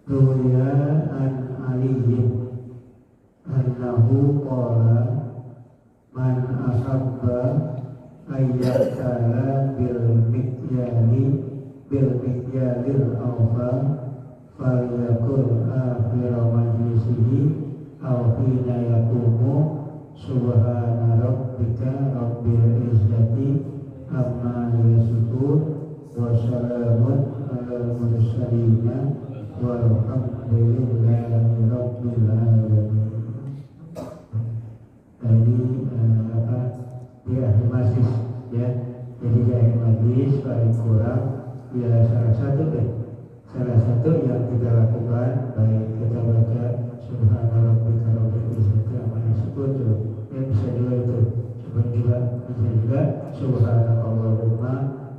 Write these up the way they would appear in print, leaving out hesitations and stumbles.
Ruya an aliyin annahu qala man ahabba ayyatala bil mikyalil awfa falyakul akhira majlisihi aw hina yakumu subhana rabbika rabbil izzati amma yasifun wa salamun alal mursalin walhamdulillahi rabbil alamin. Ini di akhir majlis ya. Jadi di akhir majlis paling kurang ya salah satu yang kita lakukan, baik kita baca subhana rabbika rabbil izzati amma yasifun, ya bisa juga itu, bisa juga subhanakallahumma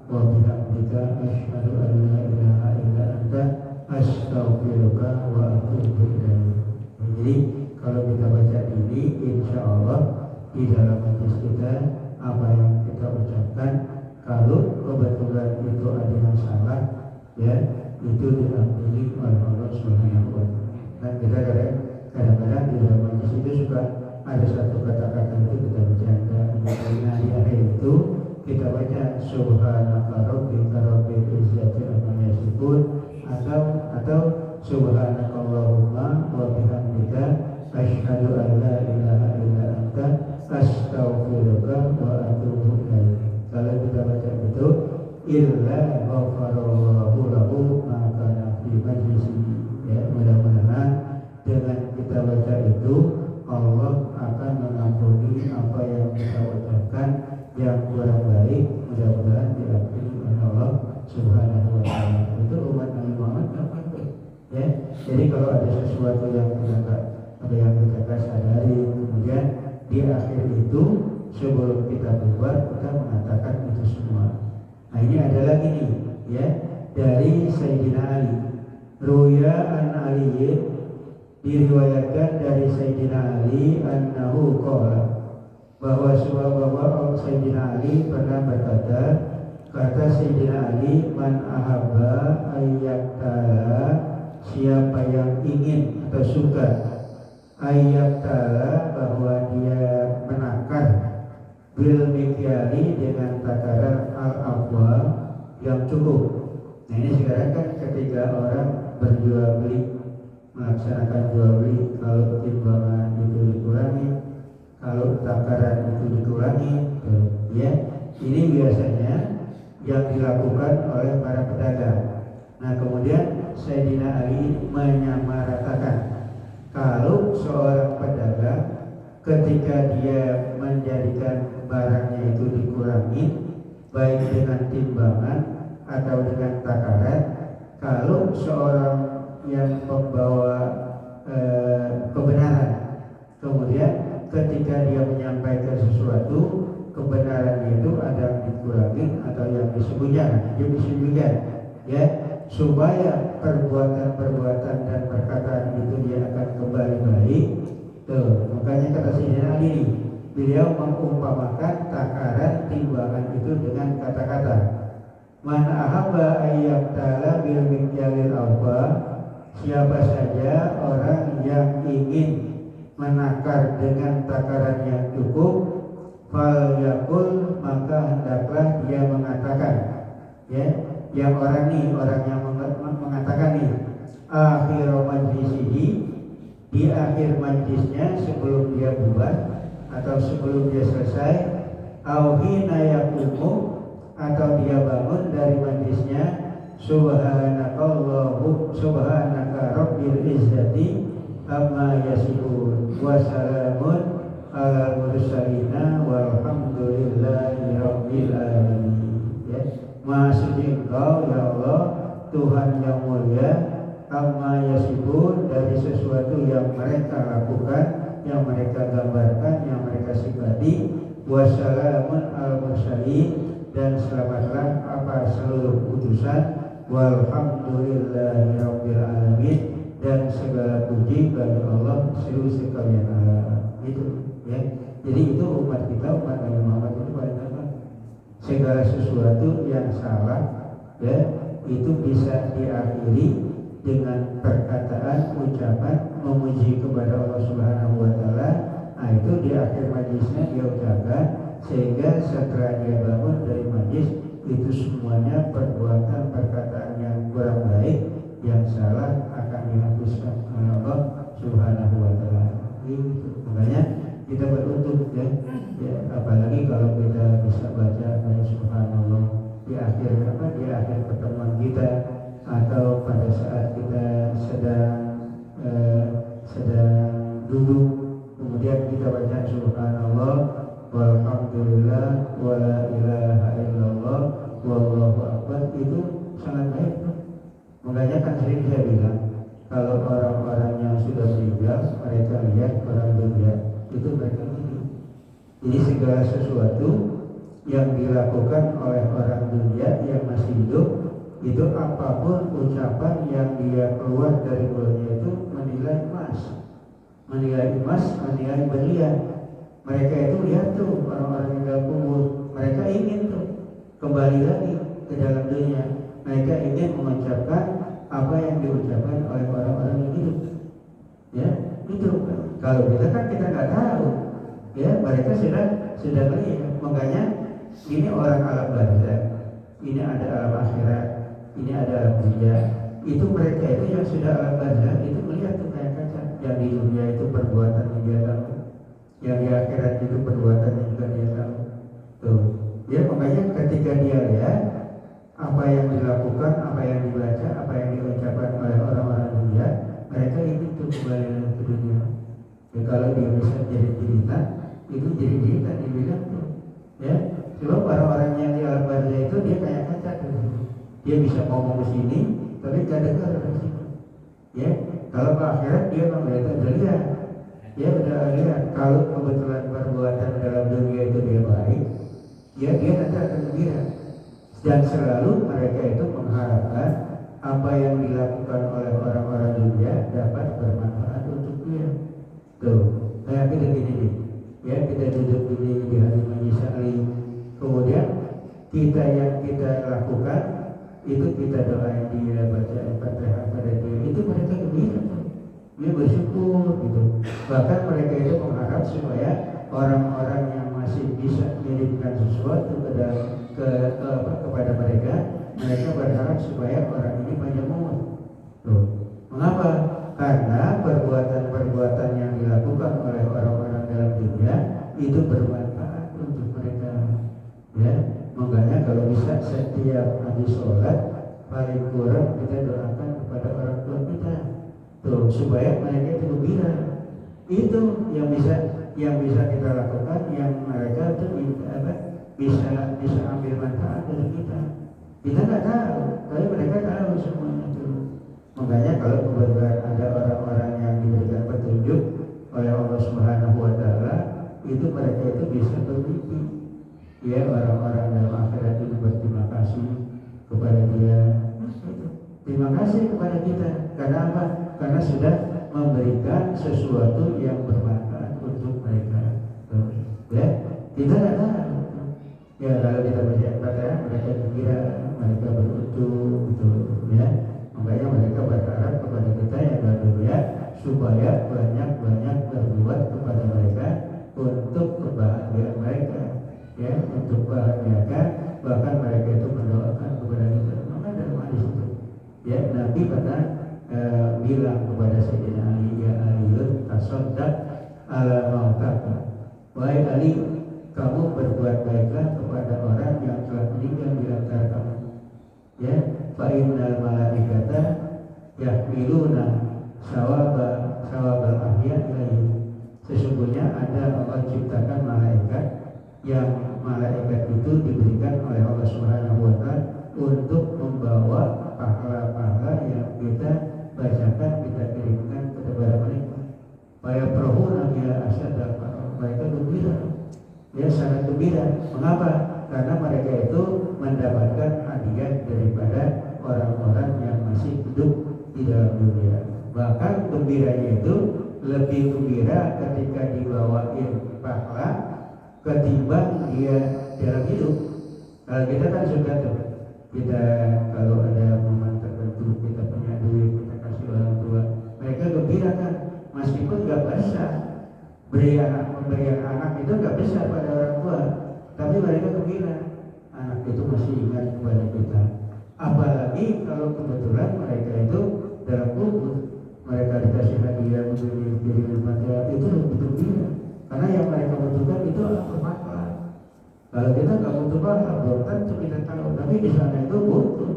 wa bihamdika asyhadu an la ilaha illa anta astaghfiruka wa atubu ilaik. Jadi kalau kita baca ini, insya Allah di dalam majlis kita apa yang kita ucapkan, kalau kebetulan itu ada yang salah, ya itu diampuni oleh Allah Subhanahu wa Ta'ala. Dan kita kadang-kadang di dalam majlis itu suka ada satu kata-kata itu kita bercanda. Nah di akhir itu kita baca subhanaka rabbika rabbil izzati amma yasifun atau subhanakallahumma wa bihamdika asyhadu an la ilaha illa anta astaghfiruka wa atubu ilaik. Kalau kita baca itu illa ghafarallahu lahu ma kana fi majlisi, ya mudah-mudahan dengan kita baca itu Allah akan mengampuni apa yang kita ucapkan yang kurang baik, mudah-mudahan diampuni oleh Allah Subhanahu wa Ta'ala. Itu umat Nabi Muhammad ya. Jadi kalau ada sesuatu yang kita sadari, kemudian di akhir itu sebelum kita keluar kita mengatakan itu semua. Nah ini ada lagi nih ya, dari Sayyidina Ali. Ruya an Ali, diriwayatkan dari Sayyidina Ali annahu qala, bahwa Sayyidina Ali pernah berkata, kata Sayyidina Ali, man ahabba ayyaktala, siapa yang ingin atau suka ayyaktala, bahwa dia menakar bil mikyali, dengan takaran al-afwa yang cukup. Nah ini sekarang kan ketika orang berjual beli, melaksanakan jual beli, kalau timbangan itu dikurangi, kalau takaran itu dikurangi, ya ini biasanya yang dilakukan oleh para pedagang. Nah kemudian Sayyidina Ali menyamaratakan, kalau seorang pedagang ketika dia menjadikan barangnya itu dikurangi, baik dengan timbangan atau dengan takaran, kalau seorang yang membawa kebenaran, kemudian ketika dia menyampaikan sesuatu, kebenaran itu ada yang dikurangi atau yang disembunyikan, ya, supaya perbuatan dan perkataan itu dia akan kembali baik. Tuh, makanya kata Sayyidina Ali, beliau mengumpamakan takaran timbangan itu dengan kata-kata, man ahabba ayyaktala bil mikyalil awfa, siapa saja orang yang ingin menakar dengan takaran yang cukup, fal yakul, maka hendaklah dia mengatakan, ya, yang orang yang mengatakan nih, akhir majlisihi, di akhir majlisnya sebelum dia bubar atau sebelum dia selesai, au hina yaqumu, atau dia bangun dari majlisnya, subhanaka rabbil izzati amma yasifun wa salamun alal mursalina walhamdulillahi rabbil alamin. Ya, Maha suci Engkau ya Allah, Tuhan yang mulia, amma yasifun, dari sesuatu yang mereka lakukan, yang mereka gambarkan, yang mereka sifati, wa salamun al mursalin, dan selamatlah apa seluruh utusan, walhamdulillahi rabbil alamin, dan segala puji bagi Allah seluruh sekalian alam. Itu ya. Jadi itu umat kita, umat Nabi Muhammad itu paling apa? Segala sesuatu yang salah, ya, itu bisa diakhiri dengan perkataan Allah Subhanahu wa Ta'ala. Nah itu di akhir majlisnya dia ucapkan, sehingga setelah dia bangun dari majlis itu semuanya perbuatan perkataan yang kurang baik, yang salah akan dihapuskan oleh Allah Subhanahu wa Ta'ala. Itu makanya kita beruntung ya, apalagi kalau kita bisa baca subhanallah di akhir pertemuan kita, atau pada saat kita sedang duduk kemudian kita baca subhanallah walhamdulillah wala ilaha illallah wallahu akbar, itu sangat baik. Makanya kan sering saya bilang, kalau orang-orang yang sudah meninggal mereka lihat orang dunia itu mereka ini. Jadi segala sesuatu yang dilakukan oleh orang dunia yang masih hidup, itu apapun ucapan yang dia keluar dari mulutnya itu menilai emas, menilai berlian. Mereka itu lihat tuh orang-orang yang dalam kubur, mereka ingin tuh kembali lagi ke dalam dunia. Mereka ingin mengucapkan apa yang diucapkan oleh orang-orang yang hidup. Ya, itu. Kalau kita kan kita nggak tahu. Ya, mereka sudah melihat. Makanya ini orang alam barzakh, ini ada alam akhirat, ini ada alam dunia. Itu mereka itu yang sudah alam barzakh itu melihat tuh kayak kaca. Yang di dunia itu perbuatan yang dia tahu, yang di akhirat itu perbuatan yang juga dia tahu. Tuh. Ya, makanya ketika dia lihat apa yang dilakukan, apa yang dibaca, apa yang diucapkan oleh orang-orang dunia, mereka ingin tuh kembali ke dunia. Ya, kalau dia bisa jadi cerita, itu jadi cerita dibilang tuh. Ya, sebab orang-orang yang di alam barzakh itu dia kayak kaca tuh. Dia bisa ngomong di sini, tapi gak dengar dari sini. Ya, kalau ke akhirat dia melihat udah lihat. Ya udah lihat. Kalau kebetulan perbuatan dalam dunia itu dia baik, ya dia nanti akan gembira. Dan selalu mereka itu mengharapkan apa yang dilakukan oleh orang-orang dunia dapat bermanfaat untuk dia. Tuh, kayak kita gini nih. Ya, kita duduk ini di hari majlis taklim. Kemudian kita yang kita lakukan itu kita doain dia, baca Al-Fatihah pada dia. Itu mereka gembira. Dia bersyukur gitu. Bahkan mereka itu mengharap supaya orang-orang yang masih bisa mengirimkan sesuatu kepada mereka berharap supaya orang ini panjang umur. Tuh. Mengapa? Karena perbuatan-perbuatan yang dilakukan oleh orang-orang dalam dunia itu bermanfaat untuk mereka. Ya, makanya kalau bisa setiap habis sholat paling kurang kita doakan kepada orang tua kita. Tuh, supaya mereka itu gembira. Itu yang bisa kita lakukan, yang mereka itu bisa ambil manfaat dari kita. Kita nggak tahu, tapi mereka tahu semuanya itu. Makanya kalau kebetulan ada orang-orang yang diberikan petunjuk oleh Allah Subhanahu wa Ta'ala, itu mereka itu bisa bermimpi. Ya, orang-orang dalam akhirat itu berterima kasih kepada dia. Terima kasih kepada kita. Karena apa? Karena sudah memberikan sesuatu yang bermanfaat untuk mereka. Ya, kita nggak tahu. Ya, kalau kita baca Al-Fatihah, mereka kira mereka beruntung, gitu. Ya, makanya mereka berharap kepada kita yang berdunia supaya banyak-banyak berbuat kepada mereka untuk kebahagiaan mereka. Ya, untuk bahagiakan, bahkan mereka itu mendoakan kepada kita. Maka dalam hadis itu, ya, Nabi pernah bilang kepada Sayyidina Ali, ya Aliun tasaddaq ala mautaka. Wahai Ali, kamu berbuat baiklah kepada orang yang telah meninggal di antara kamu. Ya, fa innal malaikata yahmiluna sawabal ahya ilaihi. Sesungguhnya ada Allah ciptakan malaikat, yang malaikat itu diberikan oleh Allah Subhanahu wa Ta'ala untuk membawa pahala-pahala yang kita bacakan, kita kirimkan kepada mereka. Supaya perhuna bila asyadda, mereka gembira. Ya, sangat gembira. Mengapa? Karena mereka itu mendapatkan hadiah daripada orang-orang yang masih hidup di dalam dunia. Bahkan gembiranya itu lebih gembira ketika dibawain pahala ketimbang dia dalam hidup. Kalau kita kan suka tuh, kita kalau ada momen tertentu kita punya duit, kita kasih orang tua, mereka gembira kan, meskipun nggak bisa Memberikan anak itu nggak besar pada orang tua, tapi mereka gembira, anak itu masih ingat kepada kita. Apalagi kalau kebetulan mereka itu dalam kubur, mereka dikasih hadiah menjadi material, itu lebih gembira, karena yang mereka butuhkan itu adalah bermanfaat. Kalau kita nggak butuh pahala, belum tentu kita tahu, tapi di sana itu butuh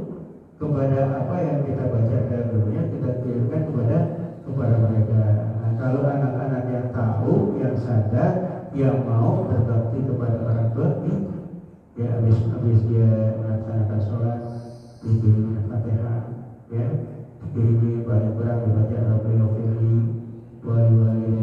kepada apa yang kita baca dalam dunia, kita kirimkan kepada mereka. Nah, kalau anak-anak yang tahu, yang sadar, yang mau berbakti kepada orang tua, ya habis dia melaksanakan sholat, dikirimi Fatihah, ya dikirimi paling kurang dibaca